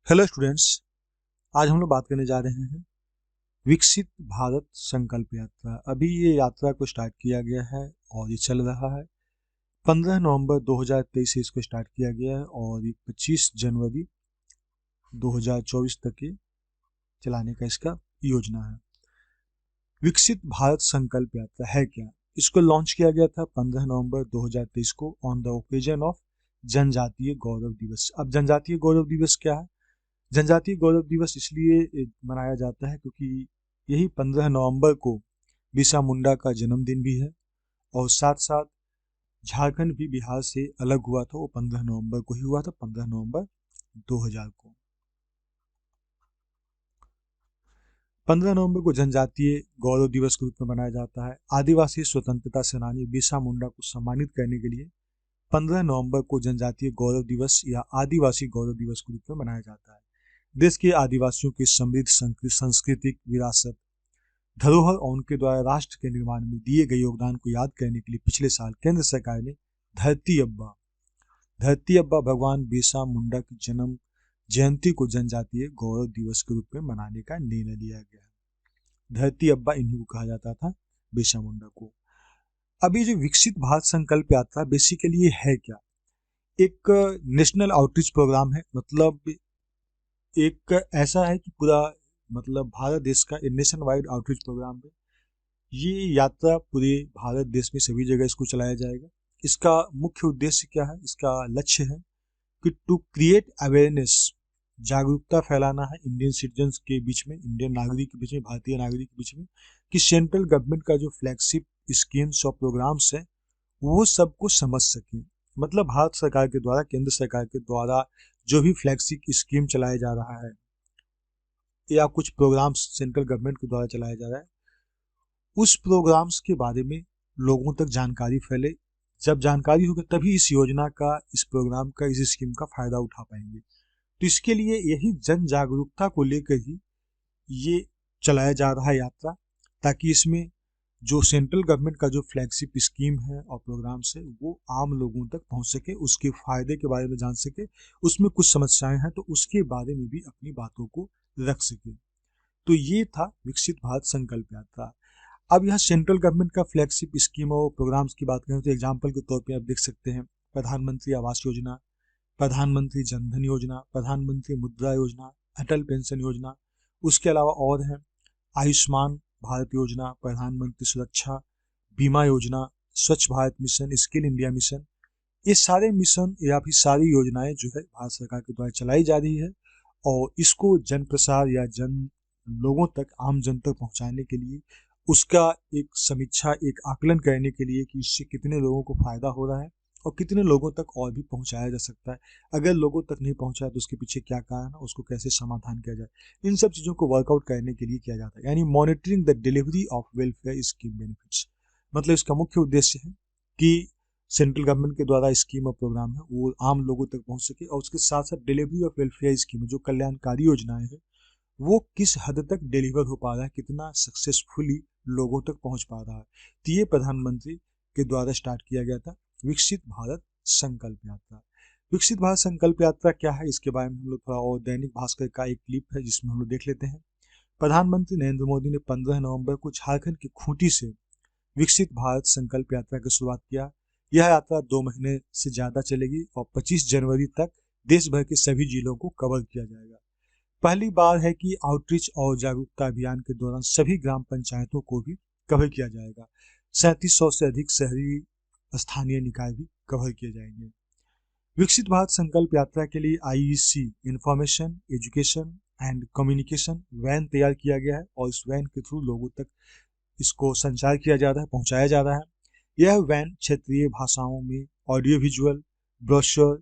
Hello students. आज हम लोग बात करने जा रहे हैं विकसित भारत संकल्प यात्रा। अभी ये यात्रा को स्टार्ट किया गया है और ये चल रहा है। 15 नवंबर 2023 से इसको स्टार्ट किया गया है और ये 25 जनवरी 2024 तक ये चलाने का इसका योजना है। विकसित भारत संकल्प यात्रा है क्या? इसको लॉन्च किया गया था 15 नवंबर 2023 को ऑन द ओकेजन ऑफ जनजातीय गौरव दिवस। अब जनजातीय गौरव दिवस क्या है? जनजातीय गौरव दिवस इसलिए मनाया जाता है क्योंकि यही 15 नवंबर को बिरसा मुंडा का जन्मदिन भी है और साथ साथ झारखंड भी बिहार से अलग हुआ था, वो 15 नवंबर को ही हुआ था, 15 नवंबर 2000 को। 15 नवंबर को जनजातीय गौरव दिवस के रूप में मनाया जाता है। आदिवासी स्वतंत्रता सेनानी बिरसा मुंडा को सम्मानित करने के लिए 15 नवंबर को जनजातीय गौरव दिवस या आदिवासी गौरव दिवस के रूप में मनाया जाता है। देश के आदिवासियों की समृद्ध सांस्कृतिक विरासत, धरोहर और उनके द्वारा राष्ट्र के निर्माण में दिए गए योगदान को याद करने के लिए पिछले साल केंद्र सरकार ने धरती अब्बा भगवान बिरसा मुंडा की जन्म जयंती को जनजातीय गौरव दिवस के रूप में मनाने का निर्णय लिया गया है। धरती अब्बा इन्हीं को कहा जाता था, बिरसा मुंडा को। अभी जो विकसित भारत संकल्प यात्रा बेसिकली ये है क्या? एक नेशनल आउटरीच प्रोग्राम है। मतलब एक ऐसा है कि पूरा भारत देश का नेशन वाइड आउटरीच प्रोग्राम है। ये यात्रा पूरे भारत देश में सभी जगह इसको चलाया जाएगा। इसका मुख्य उद्देश्य क्या है? इसका लक्ष्य है कि टू क्रिएट अवेयरनेस, जागरूकता फैलाना है इंडियन सिटीजन्स के बीच में, इंडियन नागरिक के बीच में, भारतीय नागरिक के बीच में, कि सेंट्रल गवर्नमेंट का जो फ्लैगशिप स्कीम्स और प्रोग्राम्स है वो सबको समझ सके। मतलब भारत सरकार के द्वारा, केंद्र सरकार के द्वारा जो भी फ्लैगशिप स्कीम चलाया जा रहा है या कुछ प्रोग्राम्स सेंट्रल गवर्नमेंट के द्वारा चलाया जा रहा है, उस प्रोग्राम्स के बारे में लोगों तक जानकारी फैले। जब जानकारी होगी तभी इस योजना का, इस प्रोग्राम का, इस स्कीम का फायदा उठा पाएंगे। तो इसके लिए यही जन जागरूकता को लेकर ही ये चलाया जा रहा है यात्रा, ताकि इसमें जो सेंट्रल गवर्नमेंट का जो फ्लैगशिप स्कीम है और प्रोग्राम्स है वो आम लोगों तक पहुंच सके, उसके फायदे के बारे में जान सके, उसमें कुछ समस्याएं हैं तो उसके बारे में भी अपनी बातों को रख सके। तो ये था विकसित भारत संकल्प यात्रा। अब यहाँ सेंट्रल गवर्नमेंट का फ्लैगशिप स्कीम और प्रोग्राम्स की बात करें तो एग्जाम्पल के तौर पे आप देख सकते हैं प्रधानमंत्री आवास योजना, प्रधानमंत्री जनधन योजना, प्रधानमंत्री मुद्रा योजना, अटल पेंशन योजना। उसके अलावा और हैं आयुष्मान भारत योजना, प्रधानमंत्री सुरक्षा बीमा योजना, स्वच्छ Bharat mission, skill India mission. ये सारे मिशन या फिर सारी योजनाएं जो है भारत सरकार के द्वारा चलाई जा रही है और इसको जन प्रसार या जन लोगों तक, आम जन तक पहुंचाने के लिए, उसका एक समीक्षा, एक आकलन करने के लिए कि इससे कितने लोगों को फायदा हो रहा है और कितने लोगों तक और भी पहुंचाया जा सकता है। अगर लोगों तक नहीं पहुंचा तो उसके पीछे क्या कारण है, उसको कैसे समाधान किया जाए, इन सब चीज़ों को वर्कआउट करने के लिए किया जाता है। यानी monitoring the delivery of welfare scheme benefits. मतलब इसका मुख्य उद्देश्य है कि सेंट्रल गवर्नमेंट के द्वारा स्कीम और प्रोग्राम है वो आम लोगों तक पहुंच सके और उसके साथ साथ डिलीवरी ऑफ वेलफेयर स्कीम, जो कल्याणकारी योजनाएं हैं, वो किस हद तक डिलीवर हो पा रहा है, कितना सक्सेसफुली लोगों तक पहुंच पा रहा है। तो ये प्रधानमंत्री के द्वारा स्टार्ट किया गया था विकसित भारत संकल्प यात्रा। विकसित भारत संकल्प यात्रा क्या है, इसके बारे में हम लोग थोड़ा और दैनिक भास्कर का एक क्लिप है जिसमें हम लोग देख लेते हैं। प्रधानमंत्री नरेंद्र मोदी ने 15 नवंबर को झारखंड की खूंटी से विकसित भारत संकल्प यात्रा की शुरुआत किया। यह यात्रा 2 महीने से ज्यादा चलेगी और 25 जनवरी तक देश भर के सभी जिलों को कवर किया जाएगा। पहली बार है कि आउटरीच और जागरूकता अभियान के दौरान सभी ग्राम पंचायतों को भी कवर किया जाएगा। 3700 से अधिक शहरी स्थानीय निकाय भी कवर किए जाएंगे। विकसित भारत संकल्प यात्रा के लिए IEC information, education and communication when तैयार किया गया है और इस वैन के थ्रू लोगों तक इसको संचार किया जा रहा है, पहुंचाया जा रहा है। यह वैन क्षेत्रीय भाषाओं में ऑडियो विजुअल, ब्रोशर,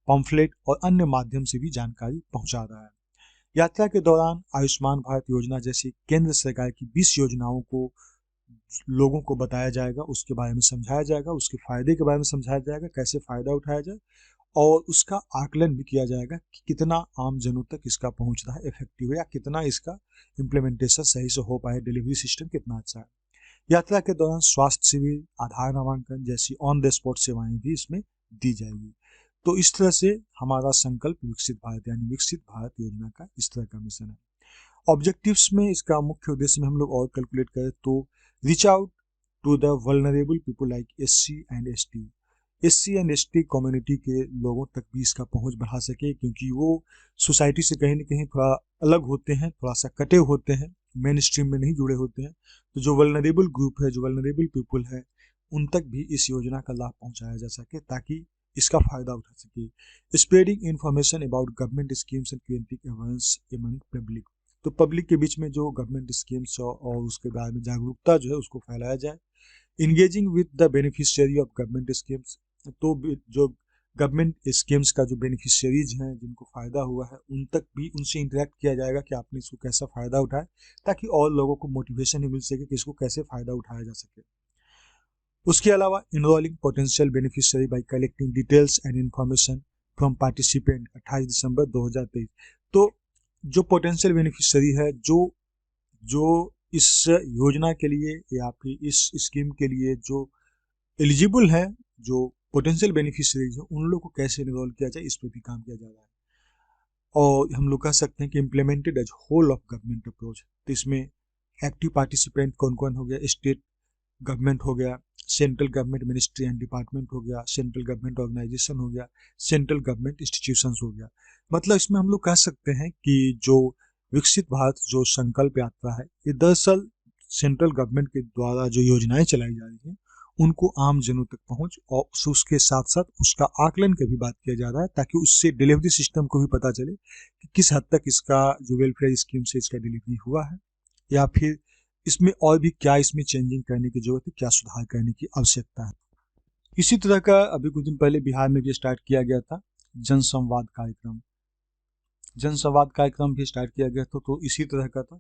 पम्फलेट और अन्य माध्यम से भी जानकारी पहुंचा रहा है। यात्रा के दौरान आयुष्मान भारत योजना जैसी केंद्र सरकार की 20 योजनाओं को लोगों को बताया जाएगा, उसके बारे में समझाया जाएगा, उसके फायदे के बारे में समझाया जाएगा, कैसे फायदा उठाया जाए और उसका आकलन भी किया जाएगा कि कितना आम जनों तक इसका पहुंच रहा है इफेक्टिव है, या कितना इसका इम्प्लीमेंटेशन सही से हो पाए, डिलीवरी सिस्टम कितना अच्छा है। यात्रा के दौरान स्वास्थ्य शिविर, आधार नामांकन जैसी ऑन द स्पॉट सेवाएं भी इसमें दी जाएगी। तो इस तरह से हमारा संकल्प विकसित भारत यानी विकसित भारत योजना का इस तरह का मिशन है। ऑब्जेक्टिव्स में इसका मुख्य उद्देश्य में हम लोग और कैलकुलेट करें तो reach out to the vulnerable people like SC and ST. SC and ST community के लोगों तक भी इसका पहुंच बढ़ा सके, क्योंकि वो सोसाइटी से कहीं ना कहीं थोड़ा अलग होते हैं, थोड़ा सा कटे होते हैं, मेन स्ट्रीम में नहीं जुड़े होते हैं। तो जो वल्नरेबल ग्रुप है, जो वल्नरेबल पीपल है, उन तक भी इस योजना का लाभ पहुंचाया जा सके ताकि इसका फायदा उठा सके। Spreading information about government schemes and creating awareness among public. तो पब्लिक के बीच में जो गवर्नमेंट स्कीम्स और उसके बारे में जागरूकता जो है उसको फैलाया जाए। Engaging with the beneficiary of government schemes. तो जो गवर्नमेंट स्कीम्स का जो बेनिफिशियरीज हैं, जिनको फ़ायदा हुआ है, उन तक भी उनसे इंटरेक्ट किया जाएगा कि आपने इसको कैसा फ़ायदा उठाया, ताकि और लोगों को मोटिवेशन ही मिल सके कि इसको कैसे फ़ायदा उठाया जा सके। उसके अलावा enrolling potential beneficiary bye collecting details and information from participant 28 दिसंबर 2023। तो जो पोटेंशियल बेनिफिशियरी है, जो इस योजना के लिए या फिर इस स्कीम के लिए जो एलिजिबल है, जो पोटेंशियल बेनिफिशियरीज है, उन लोगों को कैसे इनरोल किया जाए, इस पर भी काम किया जा रहा है। और हम लोग कह सकते हैं कि implemented as whole of government approach. तो इसमें एक्टिव पार्टिसिपेंट कौन कौन हो गया, स्टेट गवर्नमेंट हो गया, central government ministry and department हो गया, सेंट्रल गवर्नमेंट ऑर्गेनाइजेशन हो गया, सेंट्रल गवर्नमेंट इंस्टीट्यूशंस हो गया। मतलब इसमें हम लोग कह सकते हैं कि जो विकसित भारत जो संकल्प यात्रा है, ये दरअसल सेंट्रल गवर्नमेंट के द्वारा जो योजनाएं चलाई जा रही हैं, उनको आम जनों तक पहुंच और उसके साथ साथ उसका आकलन की भी बात किया जा रहा है, ताकि उससे डिलीवरी सिस्टम को भी पता चले कि किस हद तक इसका जो वेलफेयर स्कीम से इसका डिलीवरी हुआ है, या फिर इसमें और भी क्या इसमें चेंजिंग करने की जरूरत है, क्या सुधार करने की आवश्यकता है। इसी तरह का अभी कुछ दिन पहले बिहार में भी स्टार्ट किया गया था जनसंवाद कार्यक्रम। जनसंवाद कार्यक्रम भी स्टार्ट किया गया था, तो इसी तरह का था,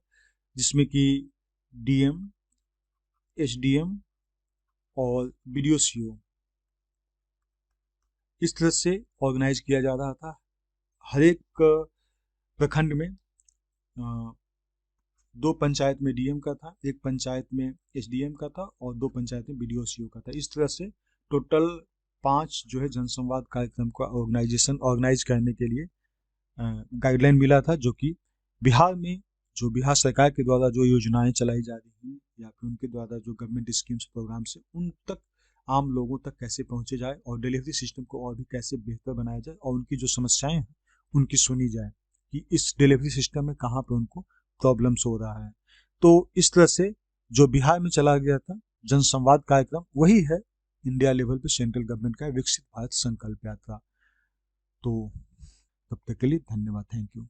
जिसमें कि डीएम, एसडीएम और बीडीओ सीओ इस तरह से ऑर्गेनाइज किया जा रहा था। हर एक प्रखंड में 2 पंचायत में डीएम का था, 1 पंचायत में एसडीएम का था और 2 पंचायत में बीडीओ सीओ का था। इस तरह से टोटल 5 जो है जनसंवाद कार्यक्रम का ऑर्गेनाइज करने के लिए गाइडलाइन मिला था, जो कि बिहार में जो बिहार सरकार के द्वारा जो योजनाएं चलाई जा रही हैं या फिर उनके द्वारा जो गवर्नमेंट स्कीम्स प्रोग्राम्स है, उन तक आम लोगों तक कैसे पहुंचे जाए और डिलीवरी सिस्टम को और भी कैसे बेहतर बनाया जाए और उनकी जो समस्याएं हैं उनकी सुनी जाए कि इस डिलीवरी सिस्टम में कहाँ पे उनको प्रॉब्लम्स हो रहा है। तो इस तरह से जो बिहार में चला गया था जनसंवाद कार्यक्रम, वही है इंडिया लेवल पे सेंट्रल गवर्नमेंट का विकसित भारत संकल्प यात्रा। तो तब तक के लिए धन्यवाद, थैंक यू।